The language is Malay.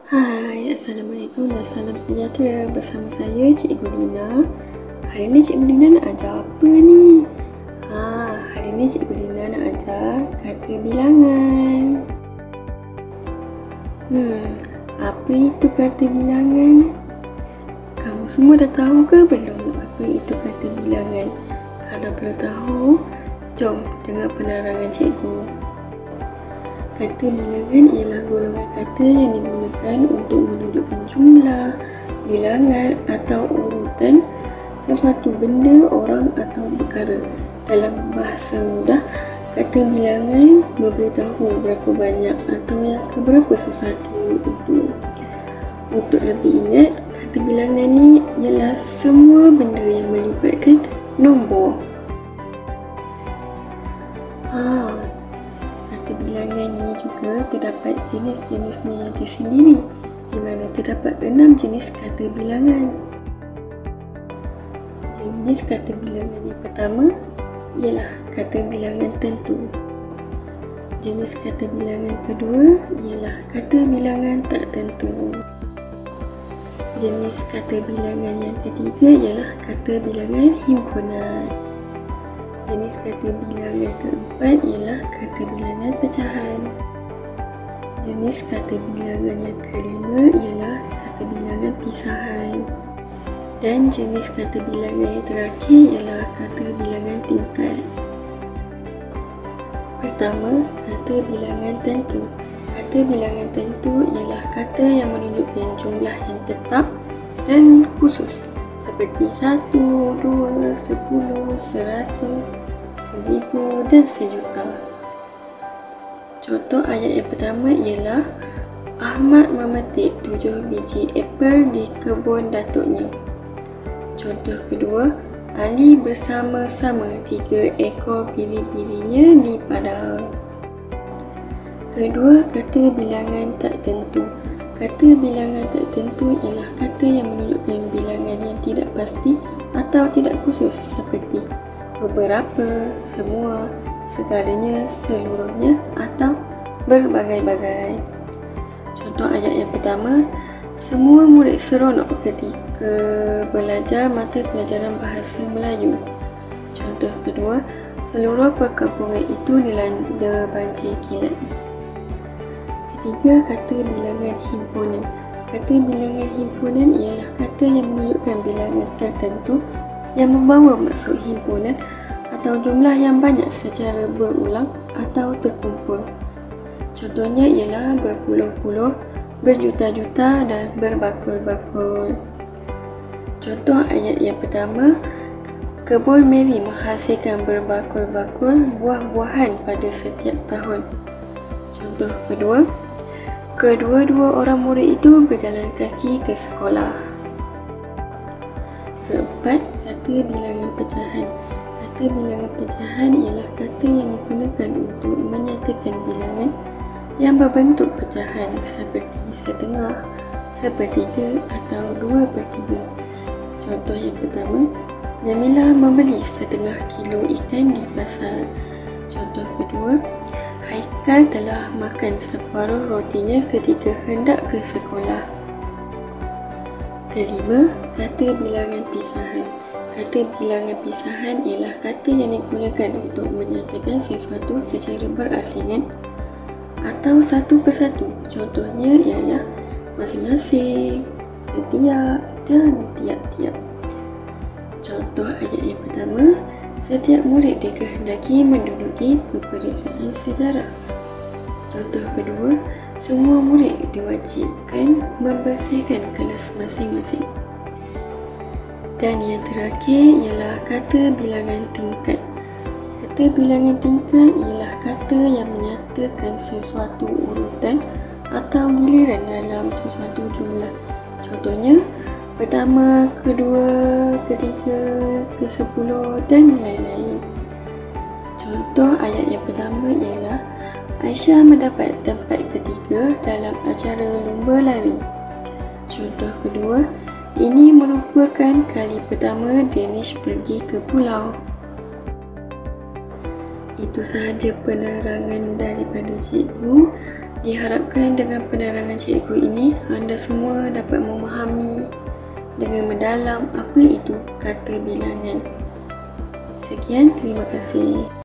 Hai, Assalamualaikum dan salam sejahtera. Bersama saya Cikgu Lina. Hari ni Cikgu Lina nak ajar apa ni? Hari ni Cikgu Lina nak ajar kata bilangan. Apa itu kata bilangan? Kamu semua dah tahu ke belum apa itu kata bilangan? Kalau belum tahu, jom dengar penerangan cikgu. Kata bilangan ialah golongan kata yang digunakan untuk menunjukkan jumlah, bilangan atau urutan sesuatu benda, orang atau perkara. Dalam bahasa mudah, kata bilangan memberitahu berapa banyak atau yang keberapa sesuatu itu. Untuk lebih ingat, kata bilangan ni ialah semua benda yang melibatkan nombor. Kata bilangan ni juga terdapat jenis-jenisnya yang tersendiri, di mana terdapat 6 jenis kata bilangan. Jenis kata bilangan yang pertama ialah kata bilangan tentu. Jenis kata bilangan kedua ialah kata bilangan tak tentu. Jenis kata bilangan yang ketiga ialah kata bilangan himpunan. Jenis kata bilangan keempat ialah kata bilangan pecahan. Jenis kata bilangan yang kelima ialah kata bilangan pisahan. Dan jenis kata bilangan yang terakhir ialah kata bilangan tingkat. Pertama, kata bilangan tentu. Kata bilangan tentu ialah kata yang menunjukkan jumlah yang tetap dan khusus, seperti 1, 2, 10, 100, 1000 dan 1,000,000. Contoh ayat yang pertama ialah Ahmad memetik 7 biji apel di kebun datuknya. Contoh kedua, Ali bersama-sama 3 ekor biri-birinya di padang. Kedua, kata bilangan tak tentu. Kata bilangan tak tentu ialah kata yang menunjukkan bilangan yang tidak pasti atau tidak khusus, seperti beberapa, semua, segalanya, seluruhnya atau berbagai-bagai. Contoh ayat yang pertama, semua murid seronok ketika belajar mata pelajaran bahasa Melayu. Contoh kedua, seluruh perkampungan itu dilanda banjir kilat. Ketiga, kata bilangan himpunan. Kata bilangan himpunan ialah kata yang menunjukkan bilangan tertentu yang membawa maksud himpunan atau jumlah yang banyak secara berulang atau terkumpul. Contohnya ialah berpuluh-puluh, berjuta-juta dan berbakul-bakul. Contoh ayat yang pertama, kebun Mary menghasilkan berbakul-bakul buah-buahan pada setiap tahun. Contoh kedua, kedua-dua orang murid itu berjalan kaki ke sekolah. Keempat, kata bilangan pecahan. Kata bilangan pecahan ialah kata yang digunakan untuk menyatakan bilangan yang berbentuk pecahan seperti setengah, sepertiga atau 2/3. Contoh yang pertama, Jamilah membeli setengah kilo ikan di pasar. Contoh kedua, Haikal telah makan separuh rotinya ketika hendak ke sekolah. Kelima, kata bilangan pisahan. Kata bilangan pisahan ialah kata yang digunakan untuk menyatakan sesuatu secara berasingan atau satu persatu. Contohnya ialah masing-masing, setiap dan tiap-tiap. Contoh ayat yang pertama, setiap murid dikehendaki menduduki peperiksaan sejarah. Contoh kedua, semua murid diwajibkan membersihkan kelas masing-masing. Dan yang terakhir ialah kata bilangan tingkat. Kata bilangan tingkat ialah kata yang menyatakan sesuatu urutan atau giliran dalam sesuatu jumlah. Contohnya, pertama, kedua, ketiga, ke-10 dan lain-lain. Contoh ayat yang pertama ialah Aisyah mendapat tempat ketiga dalam acara lumba lari. Contoh kedua, ini merupakan kali pertama Danish pergi ke pulau. Itu sahaja penerangan daripada cikgu. Diharapkan dengan penerangan cikgu ini, anda semua dapat memahami dengan mendalam apa itu kata bilangan. Sekian, terima kasih.